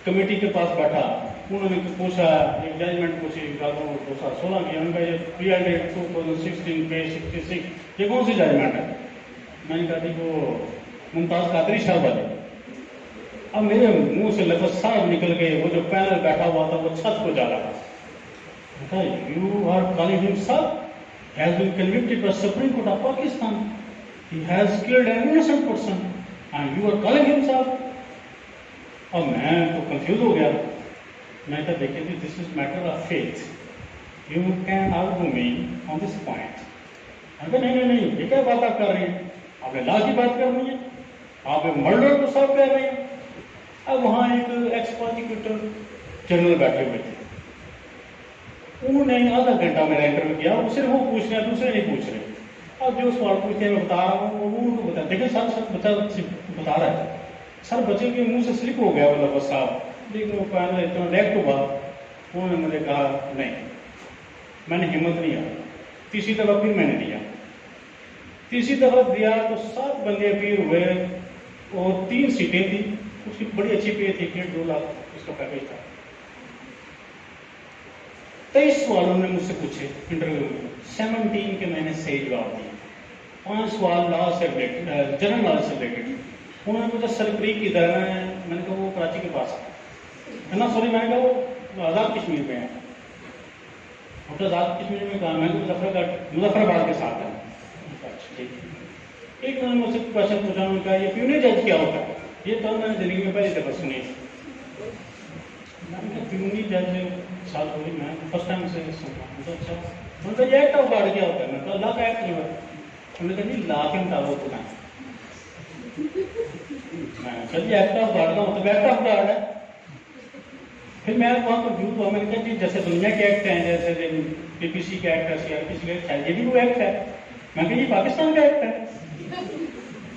کمیٹی کے پاس بیٹھا، انہوں نے پوچھا، ایک ججمنٹ پوچھی 2016 کی، ان کا یہ 300/2016 پیج 66 یہ کون سی ججمنٹ ہے؟ میں نے کہا تھی وہ ممتاز قادری صاحب والے. اب میرے منہ سے لفظ صاحب نکل گئے، وہ جو پینل بیٹھا ہوا تھا وہ چھت کو جا رہا تھا. یو آر کالنگ ہم صاحب has been convicted by Supreme Court of Pakistan. He has killed an innocent person and you are calling him صاحب. اور میں تو کنفیوز ہو گیا. میں کہا دیکھیں جی this is matter of faith, you can argue me on this point. میں کہا نہیں یہ کیا بات آپ کر رہے ہیں، آپ نے لا کی بات کرنی ہے، آپ مرڈر کو صاحب کہہ رہے ہیں. اب وہاں ایک ایکس پروسیکیوٹر جنرل بیٹھے ہوئے تھے، انہوں نے آدھا گھنٹہ میرا انٹرویو کیا. وہ صرف وہ پوچھ رہے ہیں، دوسرے نہیں پوچھ رہے. اب جو سوال پوچھتے ہیں میں بتا رہا ہوں، وہ ان کو بتا دیکھیں سر بتا رہا ہے سر، بچے کے منہ سے سلپ ہو گیا وہ لفظ صاحب. لیکن وہ پہلے اتنا ڈائریکٹ ہوا، انہوں نے مجھے کہا نہیں. میں نے ہمت نہیں آئی. تیسری دفعہ پھر میں نے دیا. تیسری دفعہ دیا تو 7 بندے اپیئر ہوئے اور 3 سیٹیں تھیں. اس کی بڑی اچھی پے تھی، 2 لاکھ اس کا پیکیج تھا. 23 سوال انہوں نے مجھ سے پوچھے انٹرویو میں، 17 کے میں نے صحیح جواب دیے. 5 سوال لا سے ریلیٹڈ، جنرل نالج سے ریلیٹڈ. انہوں نے پوچھا سرکری کدھر ہے، میں نے کہا وہ کراچی کے پاس ہے نا. سوری، میں نے کہا وہ آزاد کشمیر میں ہے. آزاد کشمیر میں کہا، میں نے مظفرآباد کے ساتھ ہے. ایک انہوں نے مجھ سے کوشچن پوچھا، انہوں نے کہا یہ پیونی جج کیا ہوتا ہے؟ یہ تو میں نے زندگی میں پہلی دفعہ سنی. میں نے کہا پیونی جج سال ہوئی، میں فرسٹ ٹائم سے سنا. اچھا، انہوں نے کہا یہ ایکٹ آف گارڈ کیا ہوتا ہے؟ میں نے کہا لا کا ایکٹ نہیں ہوتا. انہوں نے کہا نہیں لا کے مطابق ہوتا ہے. چلیے ایکٹ آف گارڈ کا مطلب ایکٹ آف گارڈ ہے. پھر میں وہاں کنفیوز ہوا. میں نے کہا جی جیسے دنیا کے ایکٹ ہیں، جیسے پی پی سی کا ایکٹ ہے، سی آر پی سی کا ایکٹ ہے، یہ بھی وہ ایکٹ ہے. میں نے کہا یہ پاکستان کا ایکٹ ہے.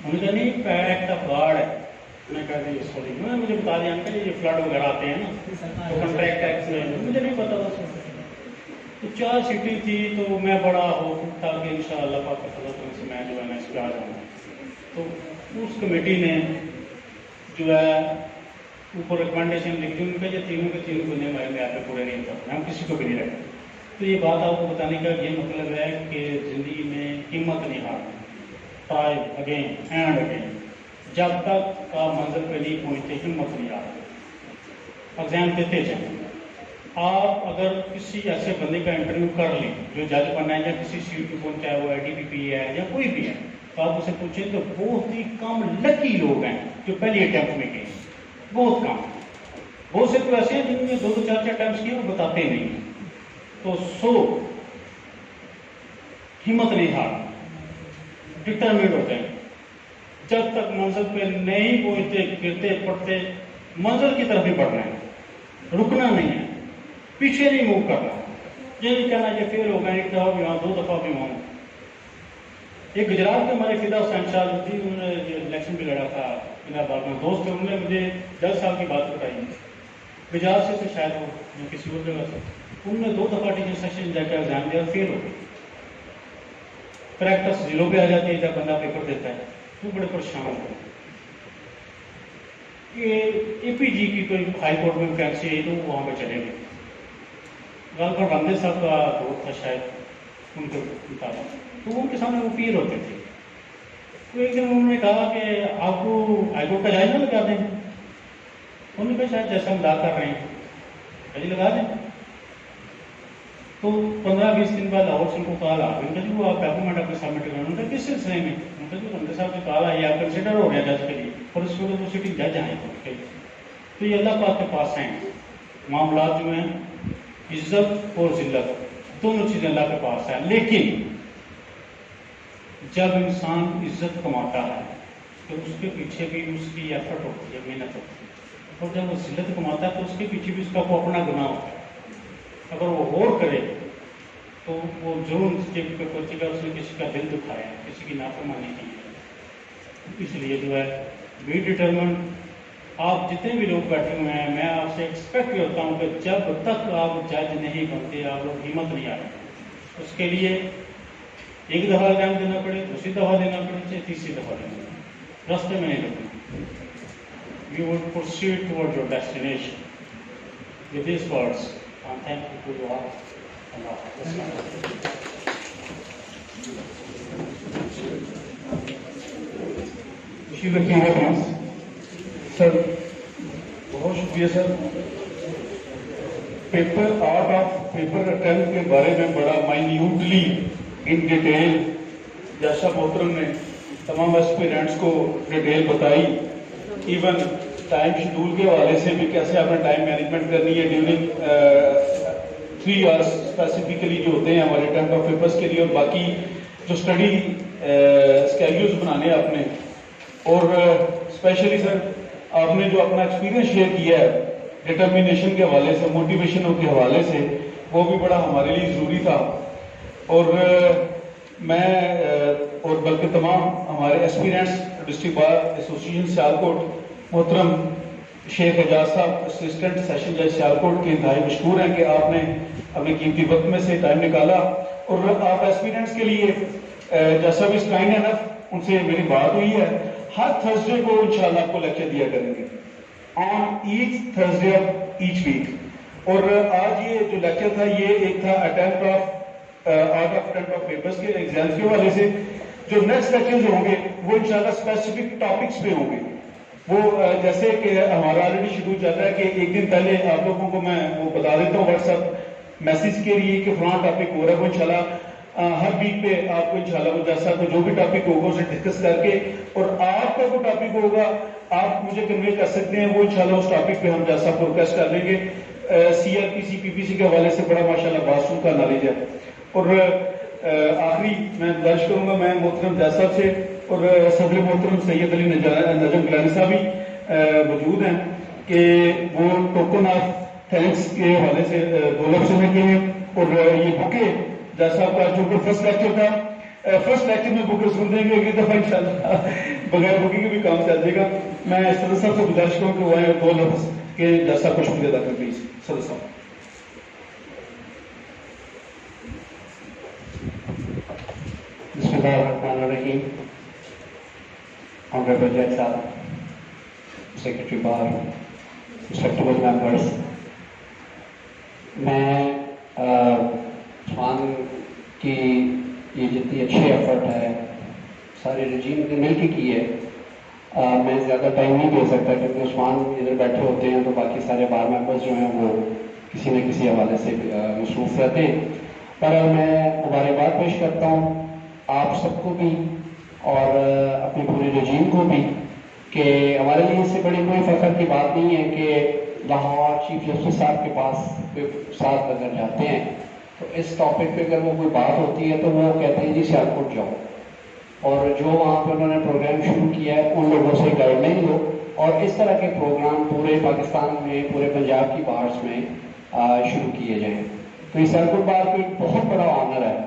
انہوں نے کہا نہیں ایکٹ آف گارڈ ہے. میں نے کہا جی سوری، انہوں نے مجھے بتا دیا کہ یہ فلڈ وغیرہ آتے ہیں نا کنٹریکٹ ایکٹ میں، مجھے نہیں پتا تھا. تو 4 سیٹیں تھی تو میں بڑا ہوپ تھا کہ انشاءاللہ پاک کے فضل سے میں جو ہے نا اس پہ آ جاؤں گا. تو اس کمیٹی نے جو ہے اوپر ریکمنڈیشن لکھ دی. ان کا یہ تینوں کے تینوں بندے ہمارے معیار پہ پورے نہیں کرتے، ہم کسی کو بھی نہیں رکھتے. تو یہ بات آپ کو بتانے کا یہ مطلب ہے کہ زندگی میں ہمت نہیں ہارنا، ٹرائی اگین اینڈ اگین. جب تک آپ منزل پہ نہیں پہنچتے ہمت نہیں ہارتے، ایگزام دیتے جائیں. آپ اگر کسی ایسے بندے کا انٹرویو کر لیں جو جج بننا ہے یا کسی سیٹ پہ پہنچا ہے، وہ آئی ٹی پی پی ہے یا کوئی بھی ہے، تو آپ اسے پوچھیں تو بہت ہی کم لکی لوگ ہیں جو پہلی اٹیمپٹ میں گئے. بہت کم. بہت سے تو ایسے ہیں جن نے 2-4 اٹیمپٹس کیے وہ بتاتے نہیں. تو ہمت نہیں ہارنا، ڈٹرمنٹ ہوتے ہیں. جب تک منزل پہ نہیں پہنچتے گرتے پڑتے منزل کی طرف ہی بڑھنا ہے، رکنا نہیں ہے، پیچھے نہیں موو کرنا. یہ نہیں کہنا یہ فیل ہو گئے، 1 دفعہ بھی وہاں 2 دفعہ بھی وہاں. ایک گجرات کے ہمارے فدا حسین شاہ تھی، انہوں نے یہ الیکشن بھی لڑا تھا الہ میں دوست تھے. انہوں نے مجھے جج صاحب کی بات بتائی، گجرات سے شاید ہو یا کسی اور جگہ سے. انہوں نے 2 دفعہ ٹیچر سیشن جا کے ایگزام دیا، فیل ہو گئی. پریکٹس 0 پہ آ جاتی ہے جب بندہ پیپر دیتا ہے. وہ بڑے پریشان ہوتے ہیں کہ اے پی جی کی کوئی ہائی کورٹ میں ویکینسی ہے تو وہاں پہ چلے گئے. غالباً رامدے صاحب کا دور تھا شاید. ان کے مطابق، تو وہ ان کے سامنے وہ پیر ہوتے تھے. تو ایک دن انہوں نے کہا کہ آپ کو ہائی کورٹ کا جائزہ لگا دیں. انہوں نے کہا شاید جیسا ہم لا کر رہے ہیں لگا دیں. تو 15-20 دن بعد لاہور سے ان کو کال آ گئی. جی وہ آپ ڈاکومنٹ اپنے سبمٹ کریں. انہوں نے کہا کس سلسلے میں؟ انہوں نے کہا بندے صاحب نے کہا ہے آپ کنسیڈر ہو گیا جج کے لیے، اور اس وقت وہ سٹنگ جج آئے ہیں. تو یہ اللہ پاک کے پاس ہیں معاملات جو ہیں، عزت اور ذلت دونوں چیزیں اللہ کے پاس ہیں. لیکن جب انسان عزت کماتا ہے تو اس کے پیچھے بھی اس کی ایفرٹ ہوتی ہے، محنت ہوتی ہے. اور جب وہ ذلت کماتا ہے تو اس کے پیچھے بھی اس کا وہ اپنا گناہ ہوتا ہے. اگر وہ غور کرے تو وہ ضرور اس کے پہنچے گا اس نے کسی کا دل دکھایا ہے، کسی کی نافرمانی کی ہے. اس لیے جو ہے بی ڈٹرمنٹ. آپ جتنے بھی لوگ بیٹھے ہوئے ہیں، میں آپ سے ایکسپیکٹ کرتا ہوں کہ جب تک آپ جج نہیں بنتے آپ لوگ ہمت نہیں آتے. اس کے لیے ایک دفعہ ایگزام دینا پڑے، دوسری دفعہ دینا پڑے، چاہے تیسری دفعہ دینا پڑے، راستے میں نہیں رکنا. You would proceed towards your destination. With these words, I'm thankful to you all. Allah Hafiz. خوشی رکھیے گا پلیز. سر بہت شکریہ sir. Paper art of paper attempt کے بارے میں بڑا مائنیوٹلی ان ڈیٹیل جیسا محترم نے تمام اسپیرنٹس کو ڈیٹیل بتائی. ایون ٹائم شیڈول کے حوالے سے بھی کیسے آپ نے ٹائم مینجمنٹ کرنی ہے ڈیورنگ 3 آورس اسپیسیفکلی جو ہوتے ہیں ہمارے اٹمپٹ آف پیپرس کے لیے، اور باقی جو اسٹڈی اسکیڈیولز بنانے آپ نے. اور اسپیشلی سر آپ نے جو اپنا ایکسپیرینس شیئر کیا ہے ڈٹرمینیشن کے حوالے سے، موٹیویشن کے حوالے سے، وہ بھی بڑا ہمارے لیے ضروری تھا. اور میں اور بلکہ تمام ہمارے ایسپیرنٹس ڈسٹرکٹ بار ایسوسیشن سیالکوٹ محترم شیخ اعجاز صاحب اسسٹنٹ سیشن جج سیالکوٹ کے انتہائی مشکور ہیں کہ آپ نے اپنے قیمتی وقت میں سے ٹائم نکالا. اور آپ ایسپیرنٹس کے لیے جیسا بھی اسٹائن ہے نا، ان سے میری بات ہوئی ہے، ہر تھرسڈے کو انشاءاللہ آپ کو لیکچر دیا کریں گے on each Thursday of each week. اور آج یہ جو لیکچر تھا یہ ایک تھا attempt of art of attempt of papers کے ایگزامس کے حوالے سے. جو نیکسٹ لیکچر جو ہوں گے وہ انشاءاللہ اسپیسیفک ٹاپکس پہ ہوں گے. وہ جیسے کہ ہمارا آلریڈی شیڈول چل رہا ہے کہ ایک دن پہلے آپ لوگوں کو میں وہ بتا دیتا ہوں واٹس ایپ میسج کے لیے کہ فلاں ٹاپک ہو رہا ہے. وہ انشاءاللہ ہر ویک پہ آپ کو انشاءاللہ وہ جیسا کو جو بھی ٹاپک ہوگا اسے ڈسکس کر کے، اور آپ کا جو ٹاپک ہوگا آپ مجھے کنوے کر سکتے ہیں، وہ انشاءاللہ اس ٹاپک پہ ہم جیسا پروگریس کر لیں گے. سی آر پی سی پی پی سی کے حوالے سے بڑا ماشاءاللہ باسو کا نالج ہے. اور آخری میں گزارش کروں گا، میں محترم جیج صاحب سے اور صدر محترم سید علی نجم گیلانی صاحب بھی موجود ہیں کہ وہ ٹوکن آف تھینکس کے حوالے سے 2 لفظ سننے کے ہیں. اور یہ بکے جیسا آپ کا چونکہ فرسٹ لیکچر تھا، فرسٹ لیکچر میں بک سن دیں گے، اگلی دفعہ انشاءاللہ بغیر بکنگ کے بھی کام چل جائے گا. میں صدر صاحب سے گزارش کروں کہ وہ آئے 2 لفظ کہ جیسا کو شکریہ ادا کریں پلیز. صدر صاحب. بسم اللہ الرحمن الرحیم. Honorable Judge Sahab, Secretary Bar, respectable members, میں عثمان کی یہ جتنی اچھی ایفرٹ ہے سارے رجیم نے مل کے کی ہے. میں زیادہ ٹائم نہیں دے سکتا کیونکہ عثمان ادھر بیٹھے ہوتے ہیں تو باقی سارے بار ممبرز جو ہیں وہ کسی نہ کسی حوالے سے مصروف رہتے ہیں. پر میں مبارکباد پیش کرتا ہوں آپ سب کو بھی اور اپنے پورے رجیم کو بھی کہ ہمارے لیے اس سے بڑی کوئی فخر کی بات نہیں ہے کہ لاہور چیف جسٹس صاحب کے پاس ساتھ اگر جاتے ہیں تو اس ٹاپک پہ اگر وہ کوئی بات ہوتی ہے تو وہ کہتے ہیں جی سیالکوٹ جاؤ، اور جو وہاں پہ انہوں نے پروگرام شروع کیا ہے ان لوگوں سے گائیڈ لائن لو، اور اس طرح کے پروگرام پورے پاکستان میں پورے پنجاب کی بارس میں شروع کیے جائیں. تو یہ سیالکوٹ بار کو ایک بہت بڑا آنر ہے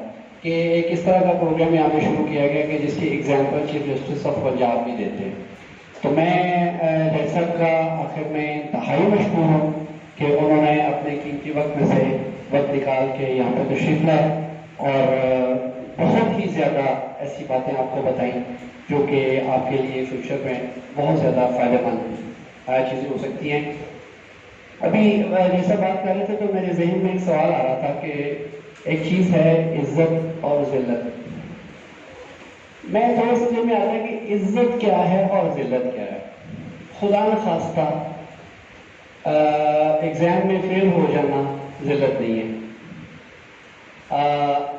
کہ ایک اس طرح کا پروگرام یہاں پہ شروع کیا گیا کہ جس کی example chief justice of Punjab بھی دیتے ہیں. تو میں جج صاحب کا آخر میں انتہائی مشکور ہوں کہ انہوں نے اپنے قیمتی وقت میں سے وقت نکال کے یہاں پہ تشریف لائے اور بہت ہی زیادہ ایسی باتیں آپ کو بتائیں جو کہ آپ کے لیے فیوچر میں بہت زیادہ فائدہ مند چیزیں ہو سکتی ہیں. ابھی جیسا بات کر رہے تھے تو میرے ذہن میں ایک سوال آ رہا تھا کہ ایک چیز ہے عزت اور ذلت. میں تھوڑا سا دل میں آتا ہے کہ عزت کیا ہے اور ذلت کیا ہے. خدا نخواستہ ایگزام میں فیل ہو جانا ذلت نہیں ہے.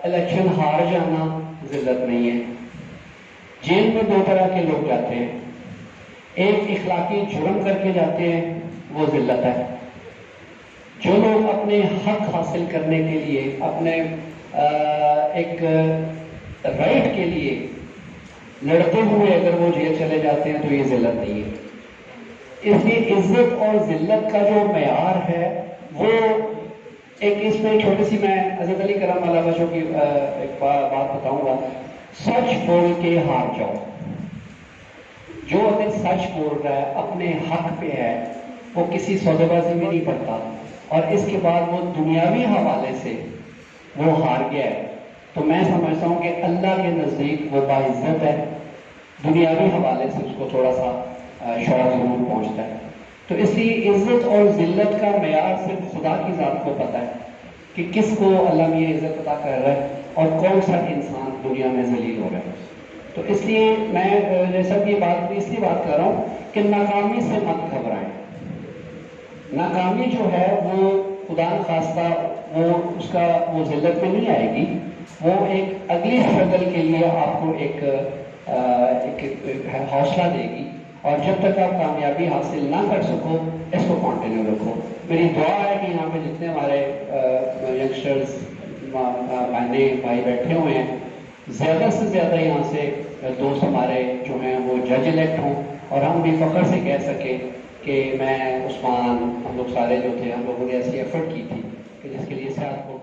الیکشن ہار جانا ذلت نہیں ہے. جیل میں دو طرح کے لوگ جاتے ہیں. ایک اخلاقی جرم کر کے جاتے ہیں، وہ ذلت ہے. جو لوگ اپنے حق حاصل کرنے کے لیے، اپنے ایک رائٹ کے لیے لڑتے ہوئے اگر وہ جیل چلے جاتے ہیں تو یہ ذلت نہیں ہے. اس لیے عزت اور ذلت کا جو معیار ہے وہ ایک، اس میں چھوٹی سی میں حضرت علی کرم اللہ وجہ کی ایک بات بتاؤں گا. سچ بول کے ہار جاؤ. جو اگر سچ بول رہا ہے، اپنے حق پہ ہے، وہ کسی سودے بازی میں نہیں پڑتا، اور اس کے بعد وہ دنیاوی حوالے سے وہ ہار گیا ہے، تو میں سمجھتا ہوں کہ اللہ کے نزدیک وہ باعزت ہے. دنیاوی حوالے سے اس کو تھوڑا سا شوق ضرور پہنچتا ہے. تو اس لیے عزت اور ذلت کا معیار صرف خدا کی ذات کو پتہ ہے کہ کس کو اللہ میں یہ عزت عطا کر رہا ہے اور کون سا انسان دنیا میں ذلیل ہو رہا ہے. تو اس لیے میں جیسا کہ بات اس لیے بات کر رہا ہوں کہ ناکامی سے مت گھبرائیں. ناکامی جو ہے وہ خدا نخواستہ وہ اس کا وہ ذلت میں نہیں آئے گی، وہ ایک اگلی اسٹرگل کے لیے آپ کو ایک حوصلہ دے گی. اور جب تک آپ کامیابی حاصل نہ کر سکو، اس کو کنٹینیو رکھو. میری دعا ہے کہ یہاں پہ جتنے ہمارے ینگسٹرز بھائی بیٹھے ہوئے ہیں، زیادہ سے زیادہ یہاں سے دوست ہمارے جو ہیں وہ جج الیکٹ ہوں، اور ہم بھی فخر سے کہہ سکیں کہ میں، عثمان، ہم لوگ سارے جو تھے، ہم لوگوں نے ایسی ایفرٹ کی تھی کہ جس کے لیے سے آپ کو